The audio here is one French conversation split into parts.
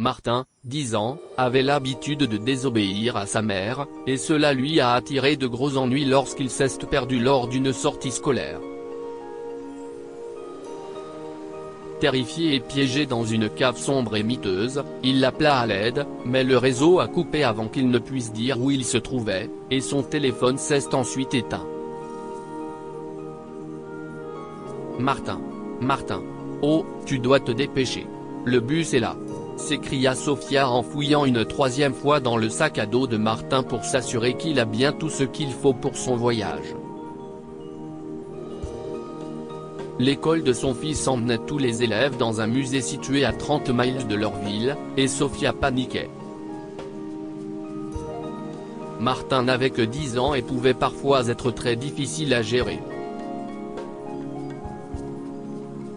Martin, 10 ans, avait l'habitude de désobéir à sa mère, et cela lui a attiré de gros ennuis lorsqu'il s'est perdu lors d'une sortie scolaire. Terrifié et piégé dans une cave sombre et miteuse, il l'appela à l'aide, mais le réseau a coupé avant qu'il ne puisse dire où il se trouvait, et son téléphone s'est ensuite éteint. Martin. Martin. Oh, tu dois te dépêcher. Le bus est là, s'écria Sophia en fouillant une troisième fois dans le sac à dos de Martin pour s'assurer qu'il a bien tout ce qu'il faut pour son voyage. L'école de son fils emmenait tous les élèves dans un musée situé à 30 miles de leur ville, et Sophia paniquait. Martin n'avait que 10 ans et pouvait parfois être très difficile à gérer.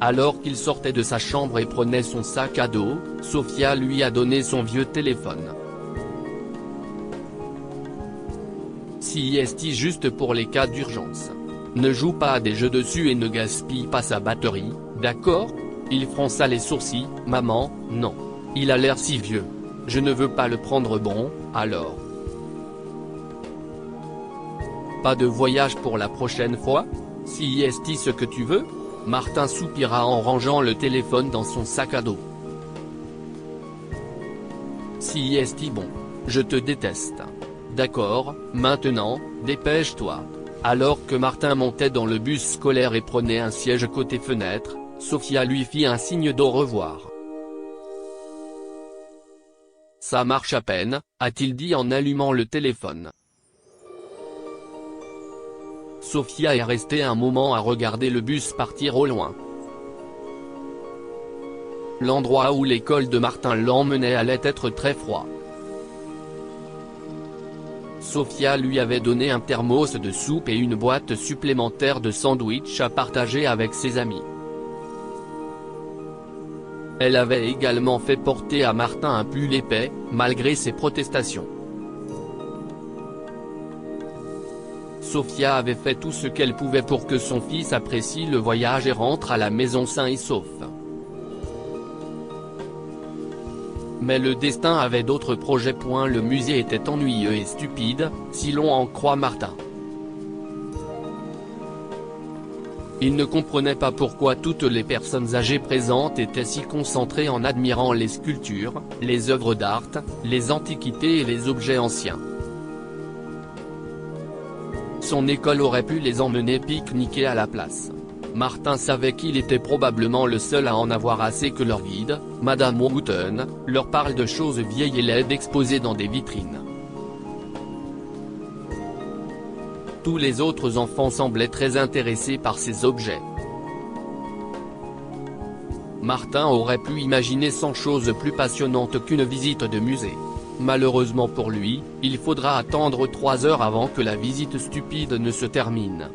Alors qu'il sortait de sa chambre et prenait son sac à dos, Sophia lui a donné son vieux téléphone. CIST juste pour les cas d'urgence. Ne joue pas à des jeux dessus et ne gaspille pas sa batterie, d'accord? Il fronça les sourcils. Maman, non. Il a l'air si vieux. Je ne veux pas le prendre bon, alors. Pas de voyage pour la prochaine fois? CIST ce que tu veux? Martin soupira en rangeant le téléphone dans son sac à dos. CIST bon. Je te déteste. D'accord, maintenant, dépêche-toi. Alors que Martin montait dans le bus scolaire et prenait un siège côté fenêtre, Sophia lui fit un signe d'au revoir. Ça marche à peine, a-t-il dit en allumant le téléphone. Sophia est restée un moment à regarder le bus partir au loin. L'endroit où l'école de Martin l'emmenait allait être très froid. Sophia lui avait donné un thermos de soupe et une boîte supplémentaire de sandwich à partager avec ses amis. Elle avait également fait porter à Martin un pull épais, malgré ses protestations. Sophia avait fait tout ce qu'elle pouvait pour que son fils apprécie le voyage et rentre à la maison sain et sauf. Mais le destin avait d'autres projets. Le musée était ennuyeux et stupide, si l'on en croit Martin. Il ne comprenait pas pourquoi toutes les personnes âgées présentes étaient si concentrées en admirant les sculptures, les œuvres d'art, les antiquités et les objets anciens. Son école aurait pu les emmener pique-niquer à la place. Martin savait qu'il était probablement le seul à en avoir assez que leur guide, Madame Wooten, leur parle de choses vieilles et laides exposées dans des vitrines. Tous les autres enfants semblaient très intéressés par ces objets. Martin aurait pu imaginer 100 choses plus passionnantes qu'une visite de musée. Malheureusement pour lui, il faudra attendre 3 heures avant que la visite stupide ne se termine.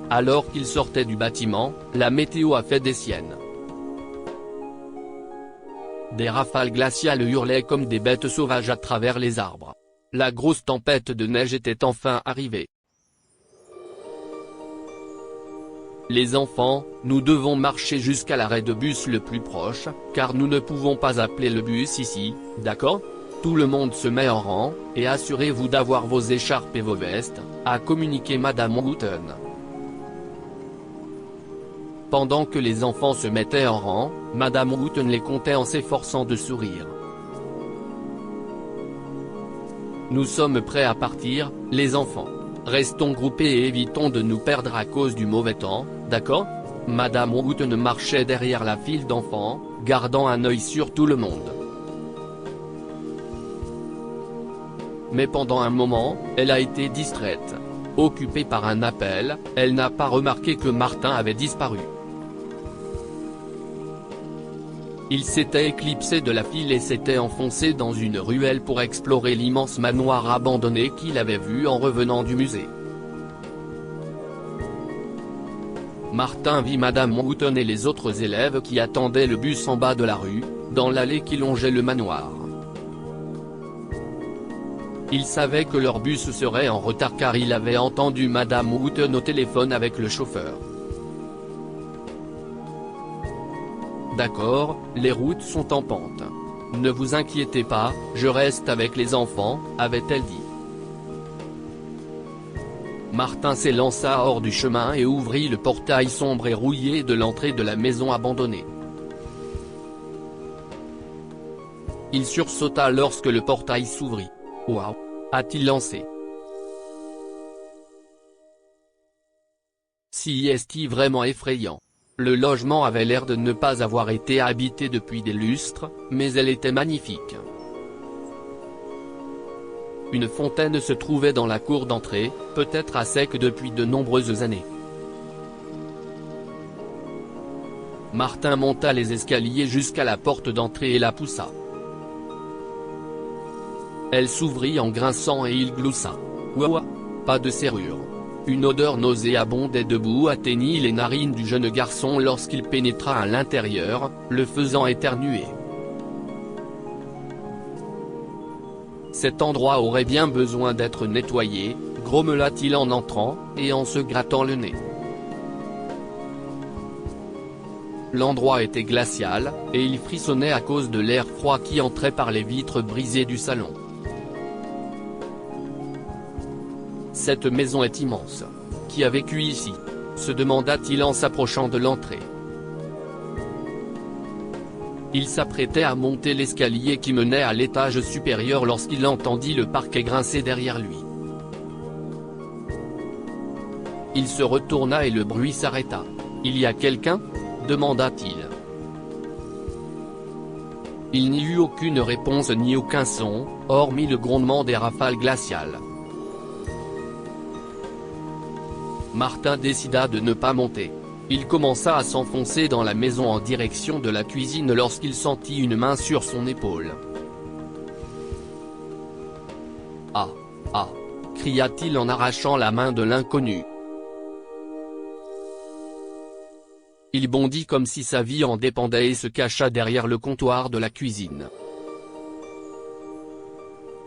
Alors qu'il sortait du bâtiment, la météo a fait des siennes. Des rafales glaciales hurlaient comme des bêtes sauvages à travers les arbres. La grosse tempête de neige était enfin arrivée. Les enfants, nous devons marcher jusqu'à l'arrêt de bus le plus proche, car nous ne pouvons pas appeler le bus ici, d'accord? Tout le monde se met en rang, et assurez-vous d'avoir vos écharpes et vos vestes, a communiqué Madame Wooten. Pendant que les enfants se mettaient en rang, Madame Wooten les comptait en s'efforçant de sourire. Nous sommes prêts à partir, les enfants. Restons groupés et évitons de nous perdre à cause du mauvais temps, d'accord? Madame Wooten marchait derrière la file d'enfants, gardant un œil sur tout le monde. Mais pendant un moment, elle a été distraite. Occupée par un appel, elle n'a pas remarqué que Martin avait disparu. Il s'était éclipsé de la file et s'était enfoncé dans une ruelle pour explorer l'immense manoir abandonné qu'il avait vu en revenant du musée. Martin vit Madame Wooten et les autres élèves qui attendaient le bus en bas de la rue, dans l'allée qui longeait le manoir. Il savait que leur bus serait en retard car il avait entendu Madame Wooten au téléphone avec le chauffeur. d'accord, les routes sont en pente. Ne vous inquiétez pas, je reste avec les enfants, avait-elle dit. Martin s'élança hors du chemin et ouvrit le portail sombre et rouillé de l'entrée de la maison abandonnée. Il sursauta lorsque le portail s'ouvrit. « Waouh !» a-t-il lancé. Si est-il vraiment effrayant. Le logement avait l'air de ne pas avoir été habité depuis des lustres, mais elle était magnifique. Une fontaine se trouvait dans la cour d'entrée, peut-être à sec depuis de nombreuses années. Martin monta les escaliers jusqu'à la porte d'entrée et la poussa. Elle s'ouvrit en grinçant et il gloussa. Ouah, pas de serrure. Une odeur nauséabonde et debout atteignit les narines du jeune garçon lorsqu'il pénétra à l'intérieur, le faisant éternuer. Cet endroit aurait bien besoin d'être nettoyé, grommela-t-il en entrant, et en se grattant le nez. L'endroit était glacial, et il frissonnait à cause de l'air froid qui entrait par les vitres brisées du salon. Cette maison est immense. Qui a vécu ici ? Se demanda-t-il en s'approchant de l'entrée. Il s'apprêtait à monter l'escalier qui menait à l'étage supérieur lorsqu'il entendit le parquet grincer derrière lui. Il se retourna et le bruit s'arrêta. « Il y a quelqu'un ? » demanda-t-il. Il n'y eut aucune réponse ni aucun son, hormis le grondement des rafales glaciales. Martin décida de ne pas monter. Il commença à s'enfoncer dans la maison en direction de la cuisine lorsqu'il sentit une main sur son épaule. « Ah ! Ah !» cria-t-il en arrachant la main de l'inconnu. Il bondit comme si sa vie en dépendait et se cacha derrière le comptoir de la cuisine.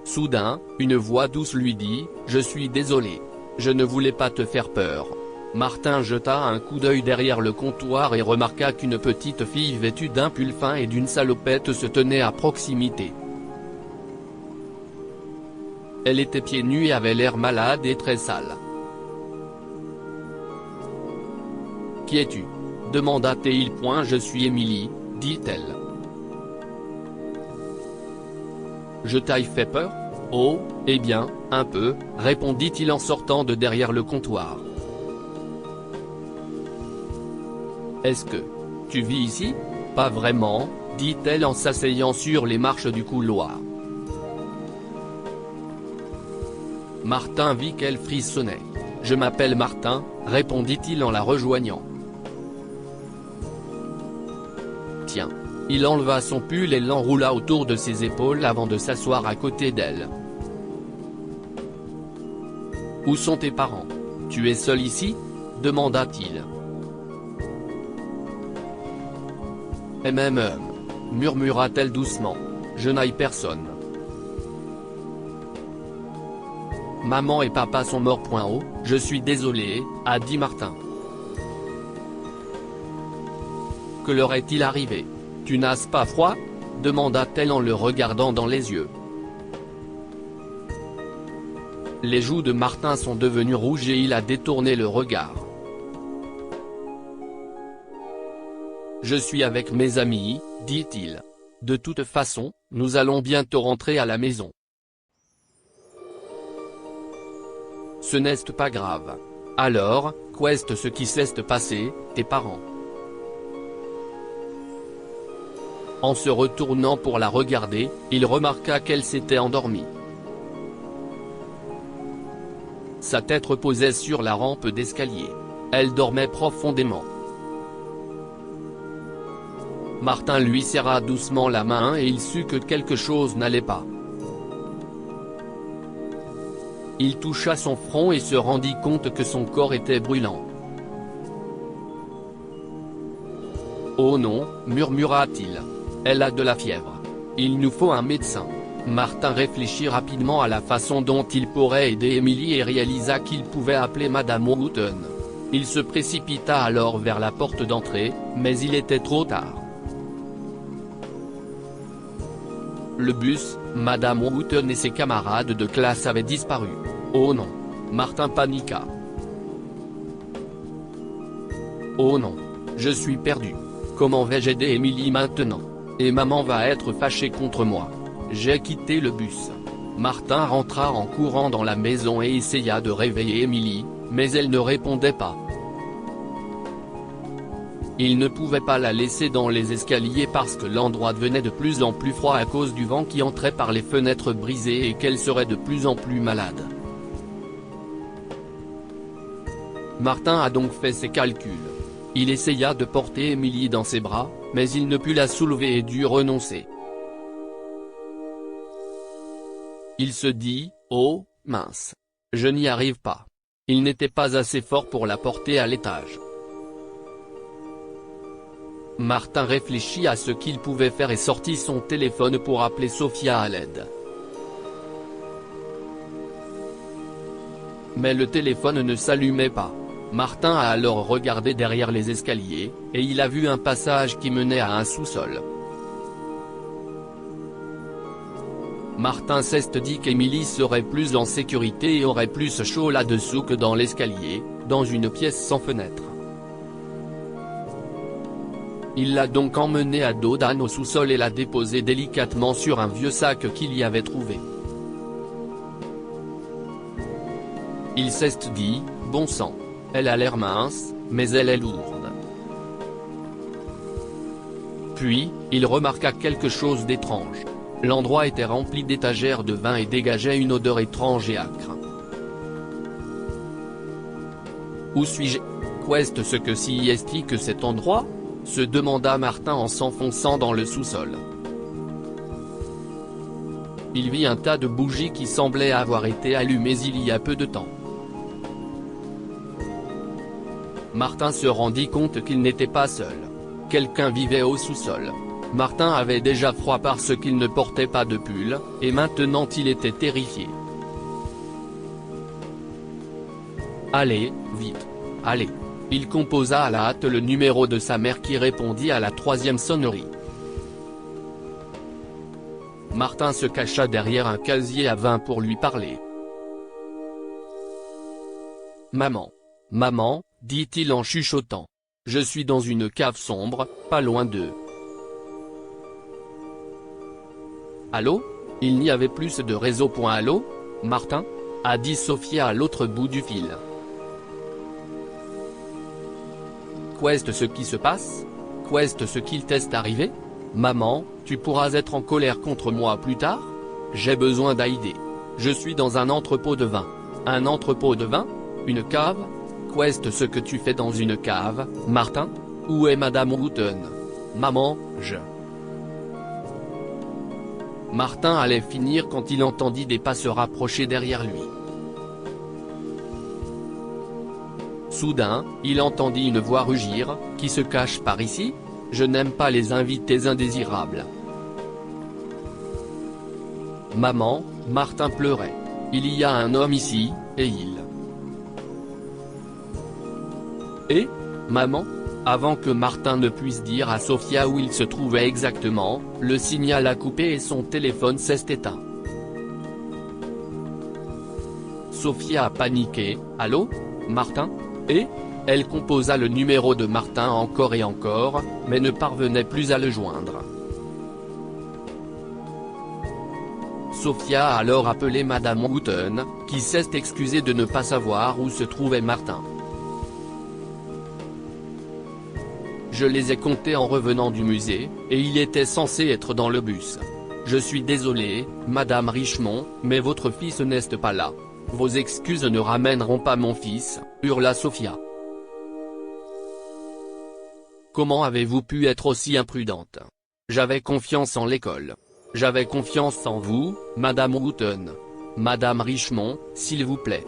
Soudain, une voix douce lui dit « Je suis désolé. Je ne voulais pas te faire peur. » Martin jeta un coup d'œil derrière le comptoir et remarqua qu'une petite fille vêtue d'un pull fin et d'une salopette se tenait à proximité. Elle était pieds nus et avait l'air malade et très sale. « Qui es-tu ? » demanda-t-il. « Je suis Émilie, » dit-elle. « Je t'ai fait peur ? » « Oh, eh bien, un peu, » répondit-il en sortant de derrière le comptoir. « Est-ce que tu vis ici ? » « Pas vraiment, » dit-elle en s'asseyant sur les marches du couloir. Martin vit qu'elle frissonnait. « Je m'appelle Martin, » répondit-il en la rejoignant. « Tiens. » Il enleva son pull et l'enroula autour de ses épaules avant de s'asseoir à côté d'elle. « Où sont tes parents ? Tu es seul ici ? » demanda-t-il. « murmura-t-elle doucement. « Je n'ai personne. Maman et papa sont morts. Oh, je suis désolé, » a dit Martin. « Que leur est-il arrivé ? Tu n'as pas froid ? » demanda-t-elle en le regardant dans les yeux. Les joues de Martin sont devenues rouges et il a détourné le regard. « Je suis avec mes amis, » dit-il. « De toute façon, nous allons bientôt rentrer à la maison. » Ce n'est pas grave. Alors, qu'est-ce ce qui s'est passé, tes parents ? En se retournant pour la regarder, il remarqua qu'elle s'était endormie. Sa tête reposait sur la rampe d'escalier. Elle dormait profondément. Martin lui serra doucement la main et il sut que quelque chose n'allait pas. Il toucha son front et se rendit compte que son corps était brûlant. « Oh non » murmura-t-il. « Elle a de la fièvre. Il nous faut un médecin. » Martin réfléchit rapidement à la façon dont il pourrait aider Émilie et réalisa qu'il pouvait appeler Madame Wooten. Il se précipita alors vers la porte d'entrée, mais il était trop tard. Le bus, Madame Wooten et ses camarades de classe avaient disparu. Oh non. Martin paniqua. Oh non. Je suis perdu. Comment vais-je aider Emily maintenant? Et maman va être fâchée contre moi. J'ai quitté le bus. Martin rentra en courant dans la maison et essaya de réveiller Emily, mais elle ne répondait pas. Il ne pouvait pas la laisser dans les escaliers parce que l'endroit devenait de plus en plus froid à cause du vent qui entrait par les fenêtres brisées et qu'elle serait de plus en plus malade. Martin a donc fait ses calculs. Il essaya de porter Emily dans ses bras, mais il ne put la soulever et dut renoncer. Il se dit, oh, mince. Je n'y arrive pas. Il n'était pas assez fort pour la porter à l'étage. Martin réfléchit à ce qu'il pouvait faire et sortit son téléphone pour appeler Sophia à l'aide. Mais le téléphone ne s'allumait pas. Martin a alors regardé derrière les escaliers, et il a vu un passage qui menait à un sous-sol. Martin s'est dit qu'Emily serait plus en sécurité et aurait plus chaud là-dessous que dans l'escalier, dans une pièce sans fenêtre. Il l'a donc emmenée à dos d'âne au sous-sol et l'a déposée délicatement sur un vieux sac qu'il y avait trouvé. Il s'est dit, bon sang. Elle a l'air mince, mais elle est lourde. Puis, il remarqua quelque chose d'étrange. L'endroit était rempli d'étagères de vin et dégageait une odeur étrange et âcre. Où suis-je? Qu'est-ce que si est-ce que cet endroit? Se demanda Martin en s'enfonçant dans le sous-sol. Il vit un tas de bougies qui semblaient avoir été allumées il y a peu de temps. Martin se rendit compte qu'il n'était pas seul. Quelqu'un vivait au sous-sol. Martin avait déjà froid parce qu'il ne portait pas de pull, et maintenant il était terrifié. Allez, vite. Allez. Il composa à la hâte le numéro de sa mère qui répondit à la 3e sonnerie. Martin se cacha derrière un casier à vin pour lui parler. Maman. Maman, dit-il en chuchotant. Je suis dans une cave sombre, pas loin d'eux. Allô? Il n'y avait plus de réseau. Allô? Martin? A dit Sophia à l'autre bout du fil. Qu'est-ce ce qui se passe? Qu'est-ce ce qu'il t'est arrivé? Maman, tu pourras être en colère contre moi plus tard? J'ai besoin d'aider. Je suis dans un entrepôt de vin. Un entrepôt de vin? Une cave? Qu'est-ce ce que tu fais dans une cave, Martin? Où est Madame Wooten? Maman, Martin allait finir quand il entendit des pas se rapprocher derrière lui. Soudain, il entendit une voix rugir, « Qui se cache par ici? Je n'aime pas les invités indésirables. » Maman, Martin pleurait. Il y a un homme ici, et il... Et, maman? Avant que Martin ne puisse dire à Sophia où il se trouvait exactement, le signal a coupé et son téléphone s'est éteint. Sophia a paniqué, « Allô? Martin? » Et, elle composa le numéro de Martin encore et encore, mais ne parvenait plus à le joindre. Sophia a alors appelé Madame Wooten, qui s'est excusée de ne pas savoir où se trouvait Martin. Je les ai comptés en revenant du musée, et il était censé être dans le bus. Je suis désolé, Madame Richmond, mais votre fils n'est pas là. Vos excuses ne ramèneront pas mon fils, hurla Sophia. Comment avez-vous pu être aussi imprudente? J'avais confiance en l'école. J'avais confiance en vous, Madame Wooten. Madame Richmond, s'il vous plaît.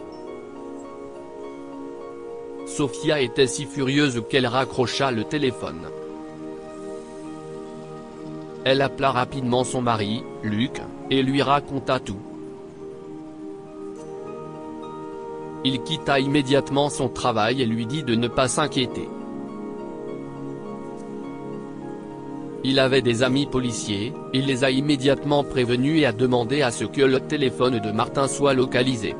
Sophia était si furieuse qu'elle raccrocha le téléphone. Elle appela rapidement son mari, Luc, et lui raconta tout. Il quitta immédiatement son travail et lui dit de ne pas s'inquiéter. Il avait des amis policiers, il les a immédiatement prévenus et a demandé à ce que le téléphone de Martin soit localisé.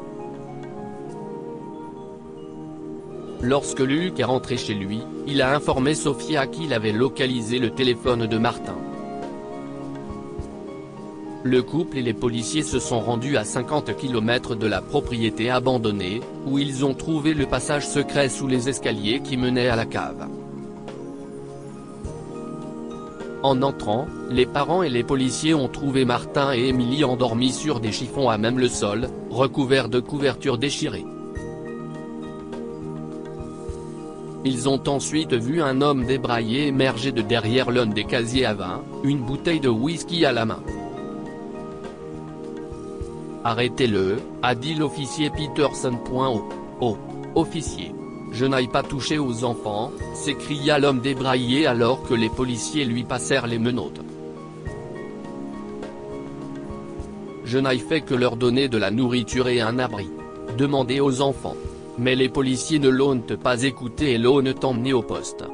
Lorsque Luc est rentré chez lui, il a informé Sofia qu'il avait localisé le téléphone de Martin. Le couple et les policiers se sont rendus à 50 km de la propriété abandonnée, où ils ont trouvé le passage secret sous les escaliers qui menaient à la cave. En entrant, les parents et les policiers ont trouvé Martin et Émilie endormis sur des chiffons à même le sol, recouverts de couvertures déchirées. Ils ont ensuite vu un homme débraillé émerger de derrière l'un des casiers à vin, une bouteille de whisky à la main. « Arrêtez-le », a dit l'officier Peterson. Oh, officier. Je n'aille pas toucher aux enfants, s'écria l'homme débraillé alors que les policiers lui passèrent les menottes. Je n'aille fait que leur donner de la nourriture et un abri. Demandez aux enfants. Mais les policiers ne l'ont pas écouté et l'ont emmené au poste.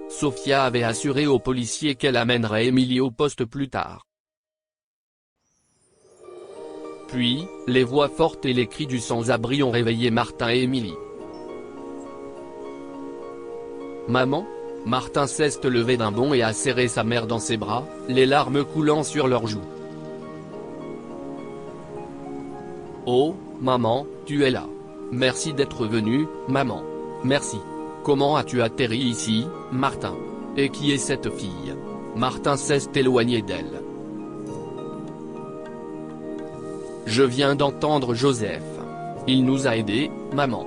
Sofia avait assuré aux policiers qu'elle amènerait Émilie au poste plus tard. Puis, les voix fortes et les cris du sans-abri ont réveillé Martin et Émilie. « Maman ?» Martin s'est levé d'un bond et a serré sa mère dans ses bras, les larmes coulant sur leurs joues. « Oh, maman, tu es là. Merci d'être venue, maman. Merci. Comment as-tu atterri ici, Martin? Et qui est cette fille ?» Martin s'est éloigné d'elle. « Je viens d'entendre Joseph. Il nous a aidés, maman.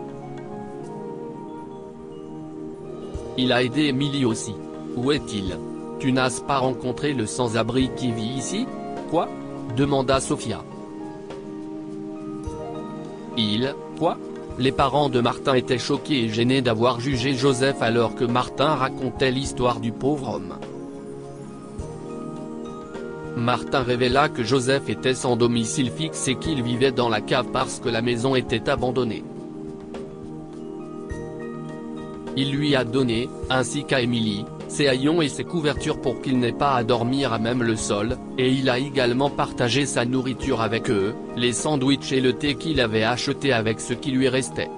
Il a aidé Émilie aussi. Où est-il? Tu n'as pas rencontré le sans-abri qui vit ici? Quoi? Demanda Sofia. Quoi? Les parents de Martin étaient choqués et gênés d'avoir jugé Joseph alors que Martin racontait l'histoire du pauvre homme. Martin révéla que Joseph était sans domicile fixe et qu'il vivait dans la cave parce que la maison était abandonnée. Il lui a donné, ainsi qu'à Émilie, ses haillons et ses couvertures pour qu'ils n'aient pas à dormir à même le sol, et il a également partagé sa nourriture avec eux, les sandwichs et le thé qu'il avait acheté avec ce qui lui restait.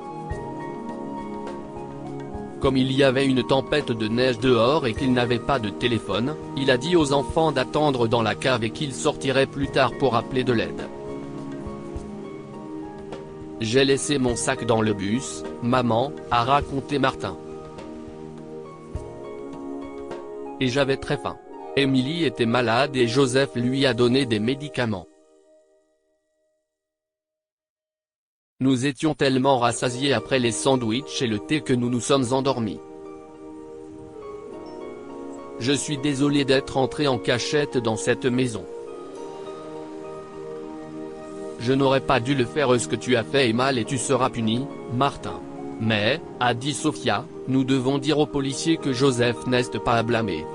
Comme il y avait une tempête de neige dehors et qu'il n'avait pas de téléphone, il a dit aux enfants d'attendre dans la cave et qu'il sortirait plus tard pour appeler de l'aide. « J'ai laissé mon sac dans le bus, maman, » a raconté Martin. Et j'avais très faim. Émilie était malade et Joseph lui a donné des médicaments. Nous étions tellement rassasiés après les sandwichs et le thé que nous nous sommes endormis. Je suis désolé d'être entré en cachette dans cette maison. Je n'aurais pas dû le faire. Ce que tu as fait est mal et tu seras puni, Martin. Mais, a dit Sofia, nous devons dire aux policiers que Joseph n'est pas à blâmer.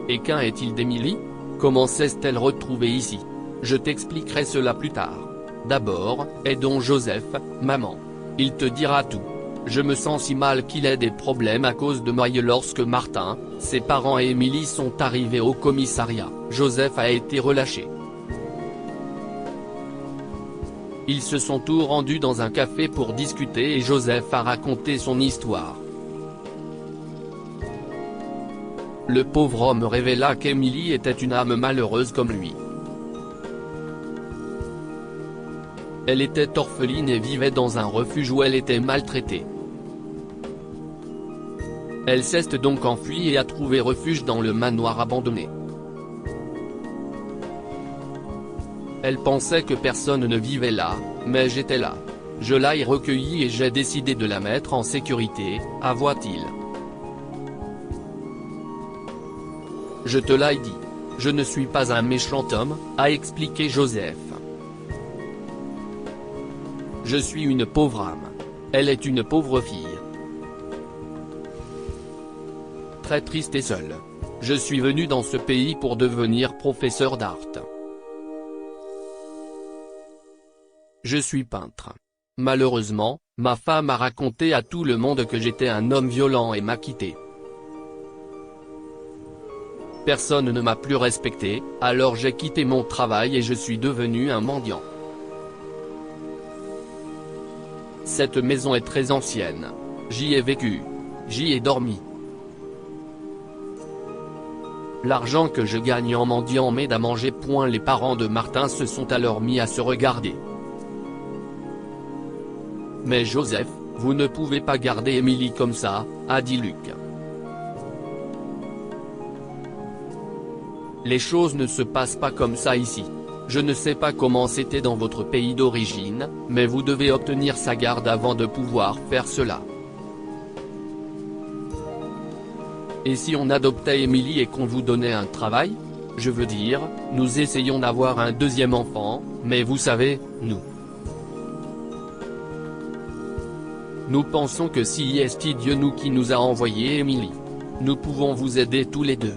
Et qu'en est-il d'Émilie? Comment s'est-elle retrouvée ici? Je t'expliquerai cela plus tard. D'abord, aidons Joseph, maman. Il te dira tout. Je me sens si mal qu'il ait des problèmes à cause de moi. Lorsque Martin, ses parents et Émilie sont arrivés au commissariat, Joseph a été relâché. Ils se sont tous rendus dans un café pour discuter et Joseph a raconté son histoire. Le pauvre homme révéla qu'Émilie était une âme malheureuse comme lui. Elle était orpheline et vivait dans un refuge où elle était maltraitée. Elle s'est donc enfuie et a trouvé refuge dans le manoir abandonné. Elle pensait que personne ne vivait là, mais j'étais là. Je l'ai recueillie et j'ai décidé de la mettre en sécurité, avoua-t-il. Je te l'ai dit. Je ne suis pas un méchant homme, a expliqué Joseph. Je suis une pauvre âme. Elle est une pauvre fille. Très triste et seule. Je suis venu dans ce pays pour devenir professeur d'art. Je suis peintre. Malheureusement, Ma femme a raconté à tout le monde que j'étais un homme violent et m'a quitté. Personne ne m'a plus respecté, alors j'ai quitté mon travail et je suis devenu un mendiant. Cette maison est très ancienne. J'y ai vécu. J'y ai dormi. L'argent que je gagne en mendiant m'aide à manger. Les parents de Martin se sont alors mis à se regarder. Mais Joseph, vous ne pouvez pas garder Émilie comme ça, a dit Luc. Les choses ne se passent pas comme ça ici. Je ne sais pas comment c'était dans votre pays d'origine, mais vous devez obtenir sa garde avant de pouvoir faire cela. Et si on adoptait Émilie et qu'on vous donnait un travail? Je veux dire, nous essayons d'avoir un deuxième enfant, mais vous savez, nous pensons que si est Dieu qui nous a envoyé Émilie. Nous pouvons vous aider tous les deux.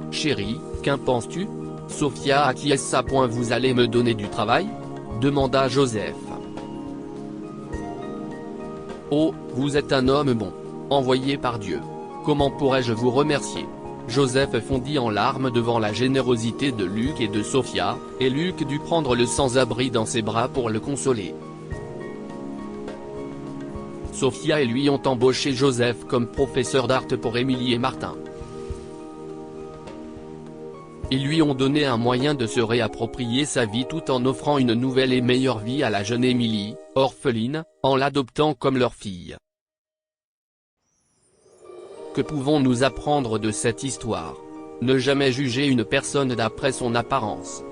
Chérie, qu'en penses-tu? Sophia acquiesce. Vous allez me donner du travail? Demanda Joseph. Oh, vous êtes un homme bon, envoyé par Dieu. Comment pourrais-je vous remercier? Joseph fondit en larmes devant la générosité de Luc et de Sophia, et Luc dut prendre le sans-abri dans ses bras pour le consoler. Sophia et lui ont embauché Joseph comme professeur d'art pour Émilie et Martin. Ils lui ont donné un moyen de se réapproprier sa vie tout en offrant une nouvelle et meilleure vie à la jeune Émilie, orpheline, en l'adoptant comme leur fille. Que pouvons-nous apprendre de cette histoire? Ne jamais juger une personne d'après son apparence.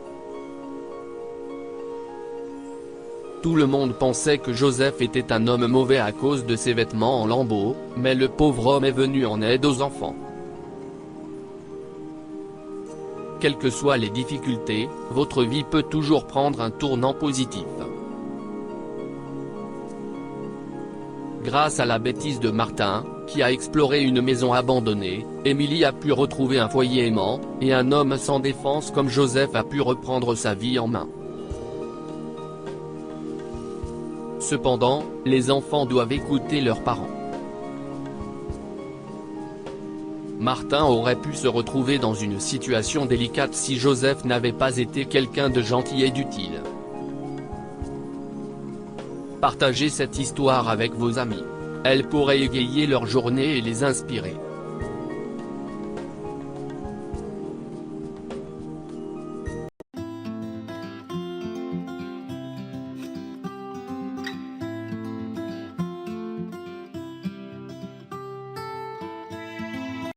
Tout le monde pensait que Joseph était un homme mauvais à cause de ses vêtements en lambeaux, mais le pauvre homme est venu en aide aux enfants. Quelles que soient les difficultés, votre vie peut toujours prendre un tournant positif. Grâce à la bêtise de Martin, qui a exploré une maison abandonnée, Émilie a pu retrouver un foyer aimant, et un homme sans défense comme Joseph a pu reprendre sa vie en main. Cependant, les enfants doivent écouter leurs parents. Martin aurait pu se retrouver dans une situation délicate si Joseph n'avait pas été quelqu'un de gentil et d'utile. Partagez cette histoire avec vos amis. Elle pourrait égayer leur journée et les inspirer.